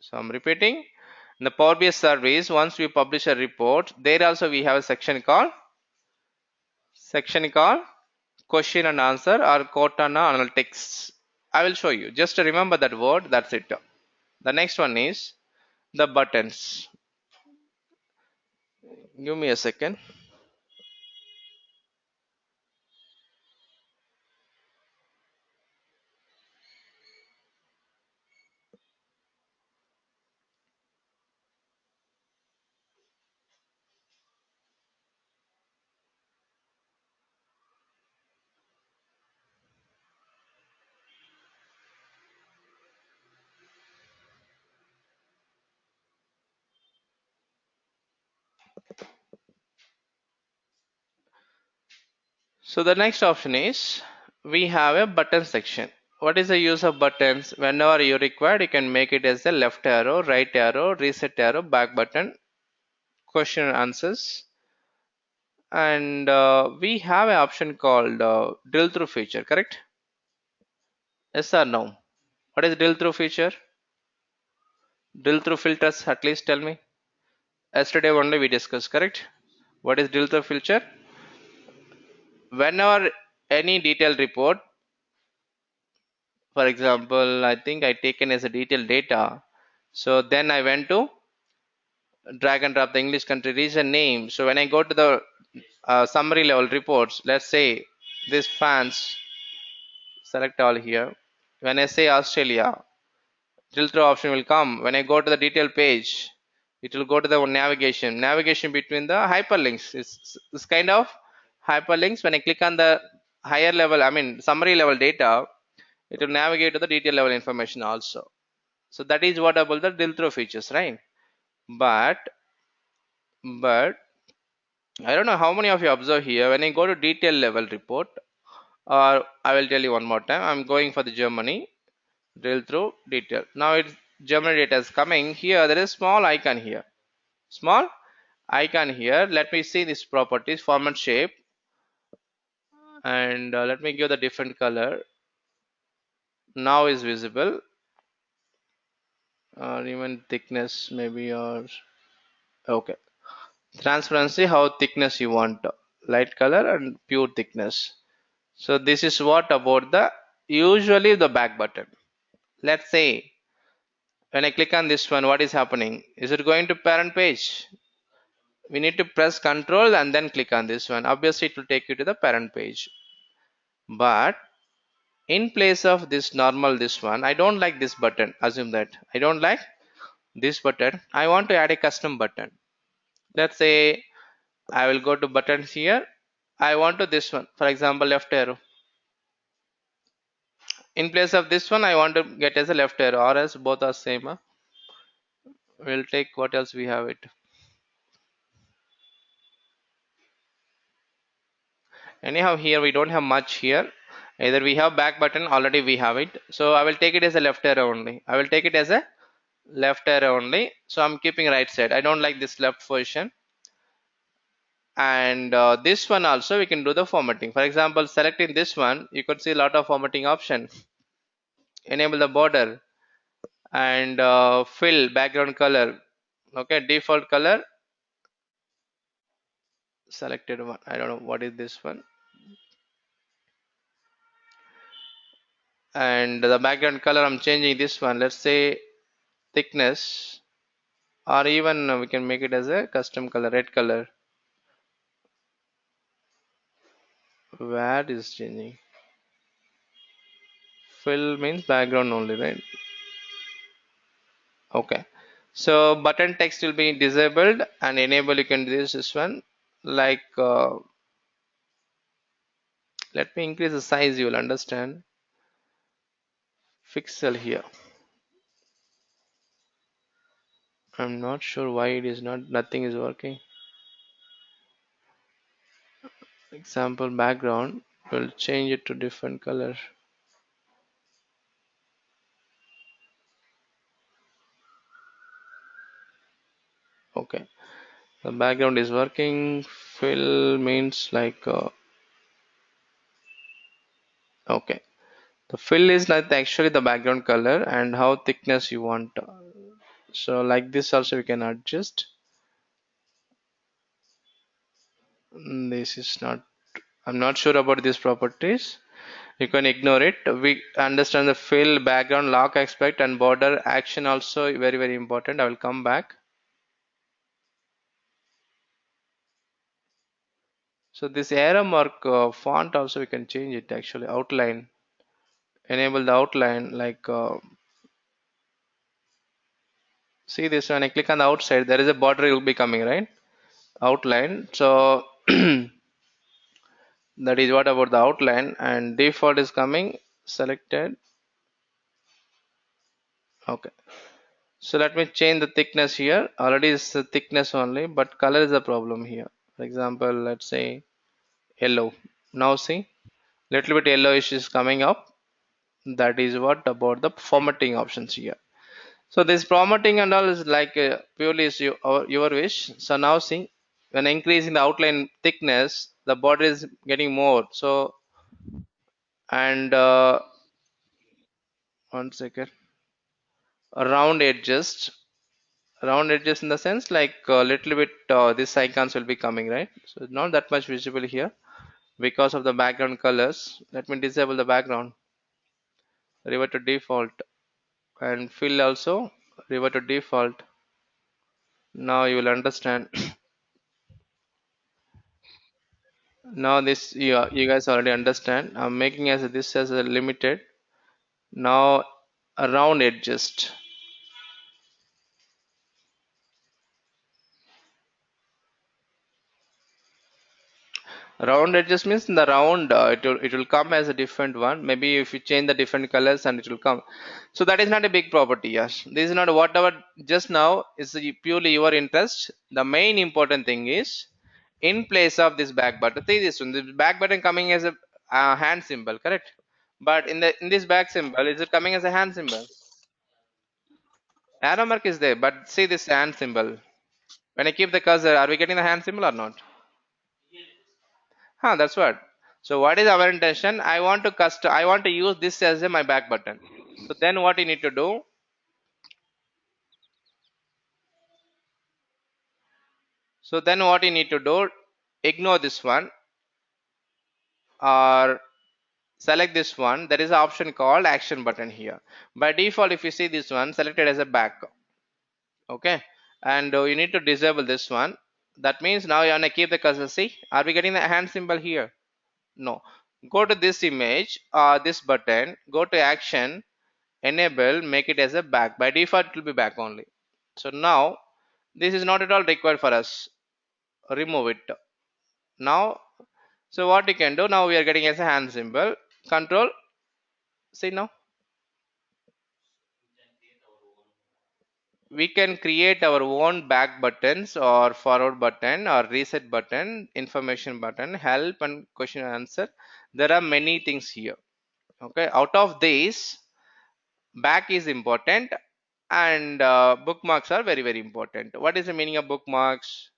So I'm repeating, in the Power BI service, once we publish a report, there also we have a section called question and answer or Cortana analytics. I will show you. Just remember that word. That's it. The next one is the buttons. Give me a second. So the next option is we have a button section. What is the use of buttons? Whenever you require, you can make it as a left arrow, right arrow, reset arrow, back button, question and answers. And we have an option called drill through feature, correct? Yes or no? What is drill through feature? Drill through filters, at least tell me. Yesterday only we discussed, correct? What is drill through filter? Whenever any detailed report, for example, I think I taken as a detailed data. So then I went to drag and drop the English country region name. So when I go to the summary level reports, let's say this fans, select all here. When I say Australia, drill through option will come. When I go to the detail page, it will go to the navigation between the hyperlinks. It's kind of hyperlinks. When I click on the higher level, I mean summary level data, it will navigate to the detail level information also. So that is what about the drill through features, right? But but I don't know how many of you observe here. When I go to detail level report, or I will tell you one more time, I'm going for the Germany drill through detail. Now it's Germany data is coming here. There is small icon here. Small icon here. Let me see this properties, format shape, and let me give the different color. Now is visible, or even thickness maybe, or okay. Transparency, how thickness you want, light color and pure thickness. So this is what about the usually the back button. Let's say when I click on this one, what is happening? Is it going to parent page? We need to press control and then click on this one. Obviously it will take you to the parent page. But in place of this normal this one, I don't like this button. Assume that I don't like this button. I want to add a custom button. Let's say I will go to buttons here. I want to this one, for example, left arrow. In place of this one, I want to get as a left arrow, or else both are same. We'll take what else we have it. Anyhow, here we don't have much here. Either we have back button, already we have it. So I will take it as a left arrow only. I will take it as a left arrow only. So I'm keeping right side. I don't like this left position. And this one also we can do the formatting. For example, selecting this one, you could see a lot of formatting option. Enable the border and fill background color. Okay, default color selected one. I don't know what is this one. and the background color I'm changing this one, let's say thickness, or even we can make it as a custom color, red color. Where is changing? Fill means background only, right? Okay. So button text will be disabled and enable. You can do this one. Like let me increase the size. You will understand. Pixel here. I'm not sure why it is not. Nothing is working. Example background. We'll change it to different color. Okay. The background is working. Fill means like okay. The fill is not actually the background color and how thickness you want. So like this also we can adjust. This is not. I'm not sure about these properties. You can ignore it. We understand the fill, background, lock aspect, and border action also very important. I will come back. So this arrow mark font also we can change it actually. Outline. Enable the outline like see this when I click on the outside there is a border will be coming right outline. So that is what about the outline and default is coming selected. Okay. So let me change the thickness here. Already is the thickness only, but color is the problem here. For example, let's say yellow. Now see, little bit yellowish is coming up. That is what about the formatting options here. So this formatting and all is like purely is your wish. So now see, when increasing the outline thickness, the border is getting more. So and 1 second, round edges round edges in the sense like a little bit this icons will be coming right, so it's not that much visible here because of the background colors. Let me disable the background, revert to default, and fill also revert to default. Now you will understand. Now this you guys already understand. I'm making as this as a limited. Now around edges. Round edges means in the round it will come as a different one. Maybe if you change the different colors and it will come. So that is not a big property. Yes, this is not whatever. Just now is purely your interest. The main important thing is in place of this back button. See this one. The back button coming as a hand symbol, correct? But in this back symbol, is it coming as a hand symbol? Arrow mark is there, but see this hand symbol. When I keep the cursor, are we getting the hand symbol or not? Huh, that's what. So what is our intention? I want to use this as my back button. So then what you need to do? So then what you need to do? Ignore this one or select this one. There is an option called action button here. By default, if you see this one selected as a back, okay, and you need to disable this one. That means now you want to keep the cursor. See, are we getting the hand symbol here? No. Go to this image, this button. Go to action, enable, make it as a back. By default it will be back only. So now this is not at all required for us. Remove it now. So what you can do now, we are getting as a hand symbol. Control, see now we can create our own back buttons or forward button or reset button, information button, help and question and answer. There are many things here. Okay, out of these back is important and bookmarks are very important. What is the meaning of bookmarks?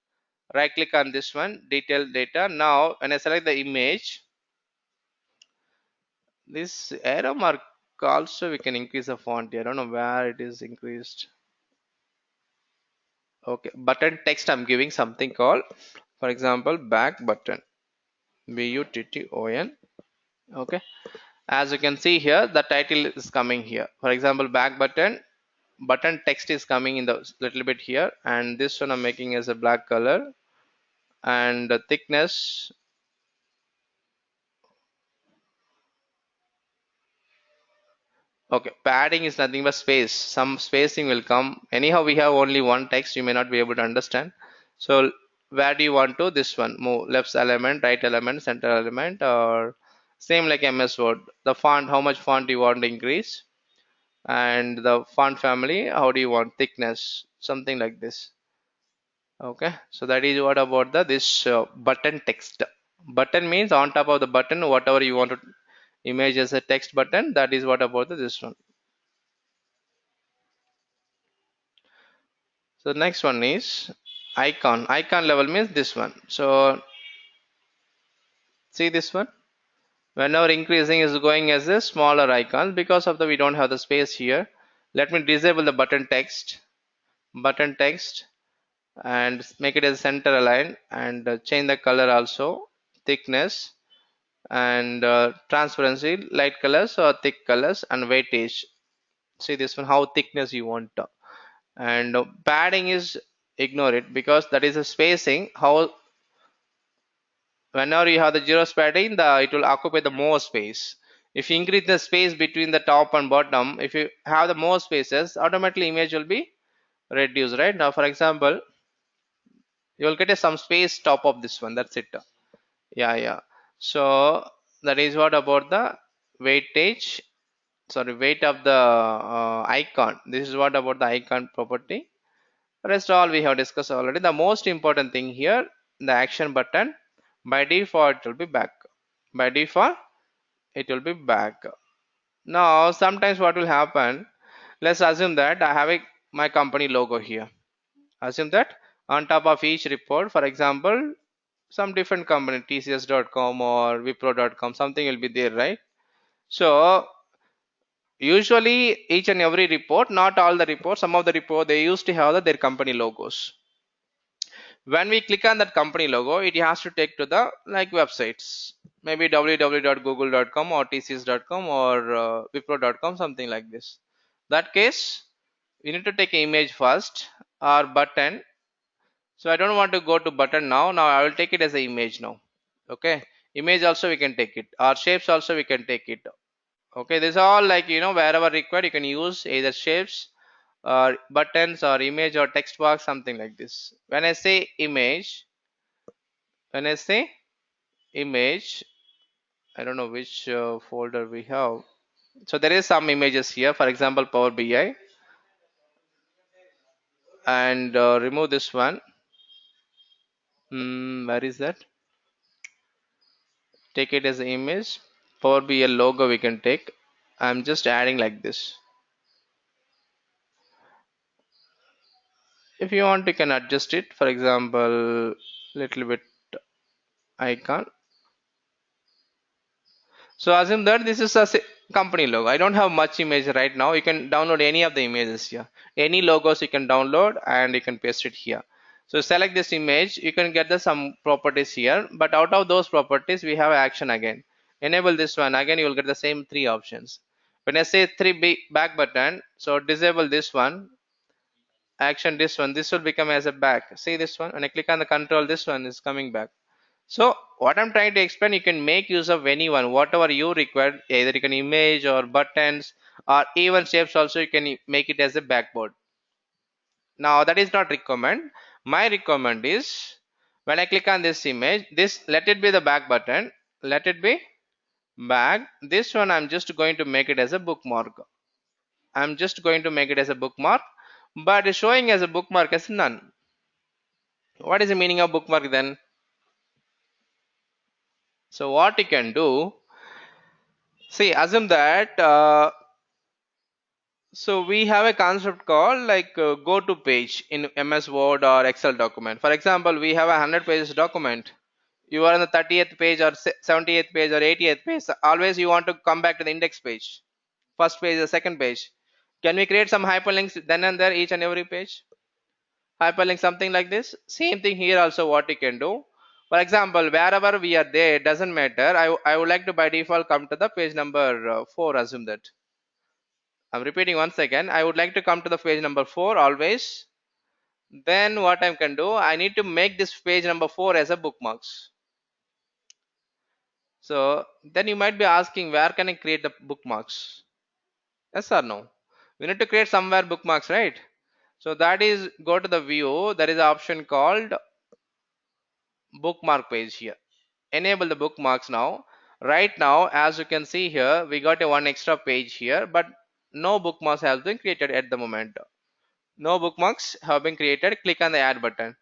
Right click on this one, detail data. Now when I select the image, this arrow mark also we can increase the font. I don't know where it is increased. Okay, button text I'm giving something called, for example, back button, button. Okay, As you can see here, the title is coming here. For example, back button text is coming in the little bit here, and this one I'm making as a black color, and the thickness. Okay, padding is nothing but space. Some spacing will come. Anyhow, we have only one text. You may not be able to understand. So where do you want to this one move? Left element, right element, center element, or same like MS Word. The font, how much font you want to increase, and the font family, how do you want thickness, something like this. Okay, so that is what about the this button text. Button means on top of the button, whatever you want to image as a text button. That is what about this one. So the next one is icon. Icon level means this one. So see this one. Whenever increasing is going as a smaller icon because of the we don't have the space here. Let me disable the button text, and make it as center align, and change the color also, thickness, and transparency, light colors or thick colors, and weightage. See this one, how thickness you want. And padding is ignore it because that is a spacing. How whenever you have the zero padding, the it will occupy the more space. If you increase the space between the top and bottom, if you have the more spaces, automatically image will be reduced, right? Now for example, you will get a some space top of this one, that's it. Yeah, yeah. So that is what about the weightage, sorry, weight of the icon. This is what about the icon property. Rest all we have discussed already. The most important thing here, the action button, by default it will be back. By default it will be back. Now sometimes what will happen, let's assume that I have my company logo here. Assume that on top of each report, for example, some different company, tcs.com or wipro.com, something will be there, right? So usually each and every report, not all the reports, some of the report they used to have their company logos. When we click on that company logo, it has to take to the like websites, maybe www.google.com or tcs.com or wipro.com, something like this. That case you need to take an image first, or button. So I don't want to go to button now I will take it as an image now. Okay, image also we can take it, or shapes also we can take it. Okay, this is all like wherever required you can use either shapes or buttons or image or text box, something like this. When I say image, when I say image, I don't know which folder we have. So there is some images here, for example Power BI, and remove this one. Where is that? Take it as an image. Power BI logo we can take. I'm just adding like this. If you want you can adjust it, for example little bit icon. So assume that this is a company logo. I don't have much image right now. You can download any of the images here. Any logos you can download and you can paste it here. So select this image. You can get the some properties here. But out of those properties, we have action again. Enable this one. Again, you will get the same three options. When I say back button, so disable this one. Action this one. This will become as a back. See this one. When I click on the control, this one is coming back. So what I'm trying to explain, you can make use of anyone, whatever you require, either you can image or buttons or even shapes also you can make it as a backboard. Now that is not recommend. My recommend is when I click on this image, this let it be the back button, let it be back. This one I'm just going to make it as a bookmark. I'm just going to make it as a bookmark, but showing as a bookmark as none. What is the meaning of bookmark then? So what you can do, see, assume that so we have a concept called like go to page in MS Word or Excel document. For example, we have a 100 pages document. You are on the 30th page or 70th page or 80th page. Always you want to come back to the index page, first page or second page. Can we create some hyperlinks then and there each and every page? Hyperlink something like this. Same thing here also what you can do. For example, wherever we are there, it doesn't matter. I would like to by default come to the page number 4, assume that. I'm repeating once again. I would like to come to the page number 4 always. Then what I can do, I need to make this page number 4 as a bookmarks. So then you might be asking, where can I create the bookmarks? Yes or no? We need to create somewhere bookmarks, right? So that is, go to the view. There is an option called bookmark page here. Enable the bookmarks now. Right now, as you can see here, we got a one extra page here, but no bookmarks has been created at the moment. No bookmarks have been created. Click on the add button.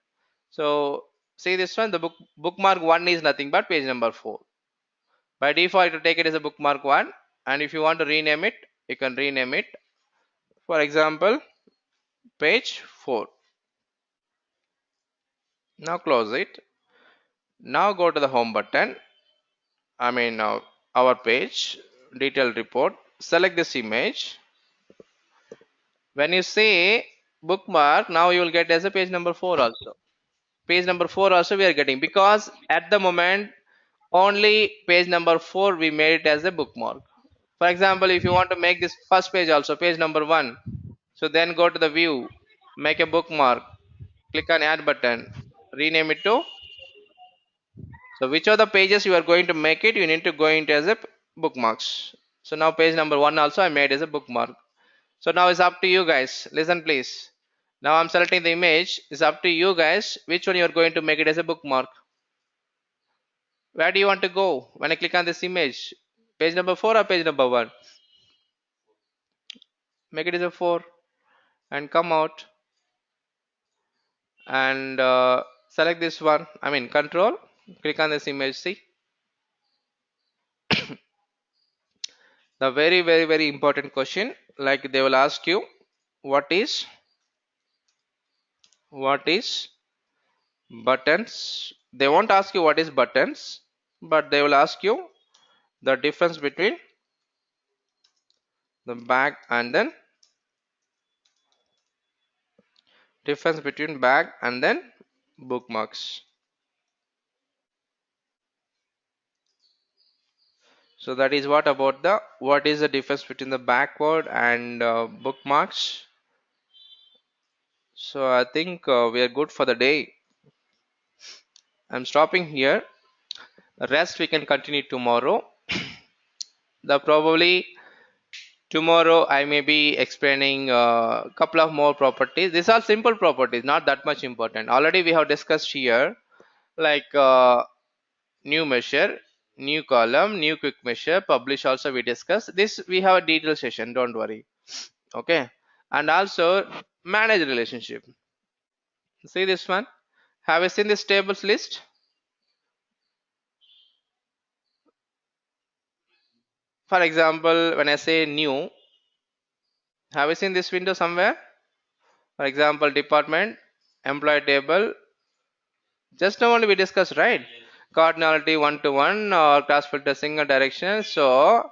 So see this one, the bookmark 1 is nothing but page number 4. By default, to take it as a bookmark 1, and if you want to rename it, you can rename it. For example, page 4. Now close it. Now go to the home button. Our page, detailed report. Select this image. When you say bookmark, now you will get as a page number 4 also. Page number 4 also we are getting, because at the moment only page number 4 we made it as a bookmark. For example, if you want to make this first page also page number 1, so then go to the view, make a bookmark, click on add button, rename it to. So which of the pages you are going to make it, you need to go into as a bookmarks. So now page number 1 also I made as a bookmark. So now it's up to you guys. Listen please. Now I'm selecting the image. It's up to you guys which one you are going to make it as a bookmark. Where do you want to go when I click on this image? Page number 4 or page number 1? Make it as a 4 and come out and select this one. Control. Click on this image. See, the very, very, very important question. Like they will ask you, what is buttons? They won't ask you what is buttons, but they will ask you the difference between the back and then bookmarks. So that is what is the difference between the backward and bookmarks. So I think we are good for the day. I'm stopping here. The rest we can continue tomorrow. The probably tomorrow I may be explaining a couple of more properties. These are simple properties, not that much important. Already we have discussed here, like new measure, new column, new quick measure, publish also we discussed. This we have a detailed session, don't worry. Okay. And also manage relationship. See this one. Have you seen this tables list? For example, when I say new, have you seen this window somewhere? For example, department, employee table. Just now only we discussed, right? Cardinality 1 to 1 or class filter single direction. So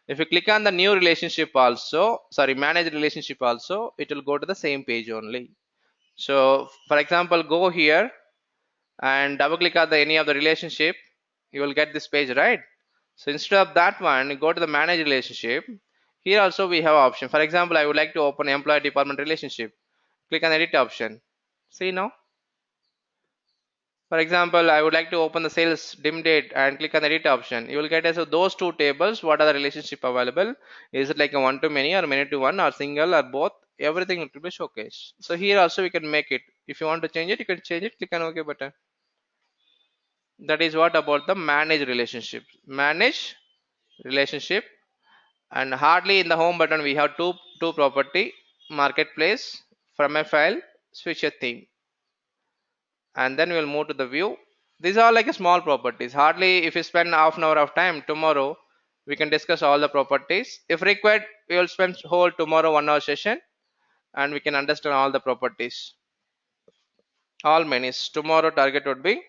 if you click on the new relationship also, sorry, manage relationship also, it will go to the same page only. So for example, go here and double click on the any of the relationship, you will get this page, right? So instead of that one, go to the manage relationship. Here also we have option. For example, I would like to open employee department relationship. Click on edit option. See now. For example, I would like to open the sales dim date and click on the edit option. You will get as those two tables. What are the relationship available? Is it like a one to many or many to one or single or both? Everything will be showcased. So here also we can make it. If you want to change it, you can change it. Click on OK button. That is what about the manage relationship. Manage relationship. And hardly in the home button we have two property, marketplace, from a file, switch a theme, and then we'll move to the view. These are like a small properties. Hardly if you spend half an hour of time tomorrow, we can discuss all the properties. If required, we will spend whole tomorrow 1 hour session and we can understand all the properties. All menus. Tomorrow target would be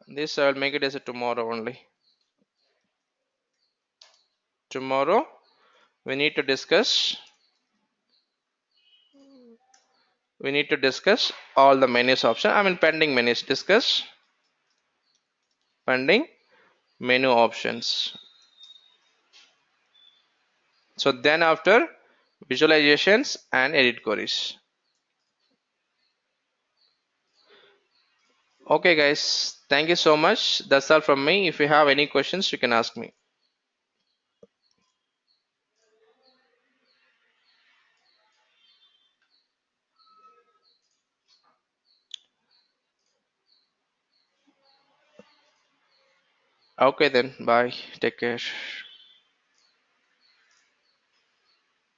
this. I will make it as a tomorrow only. Tomorrow we need to discuss we need to discuss all the menus option. I mean pending menus. Discuss pending menu options. So then after visualizations and edit queries. Okay guys, thank you so much. That's all from me. If you have any questions, you can ask me. Okay then, bye. Take care.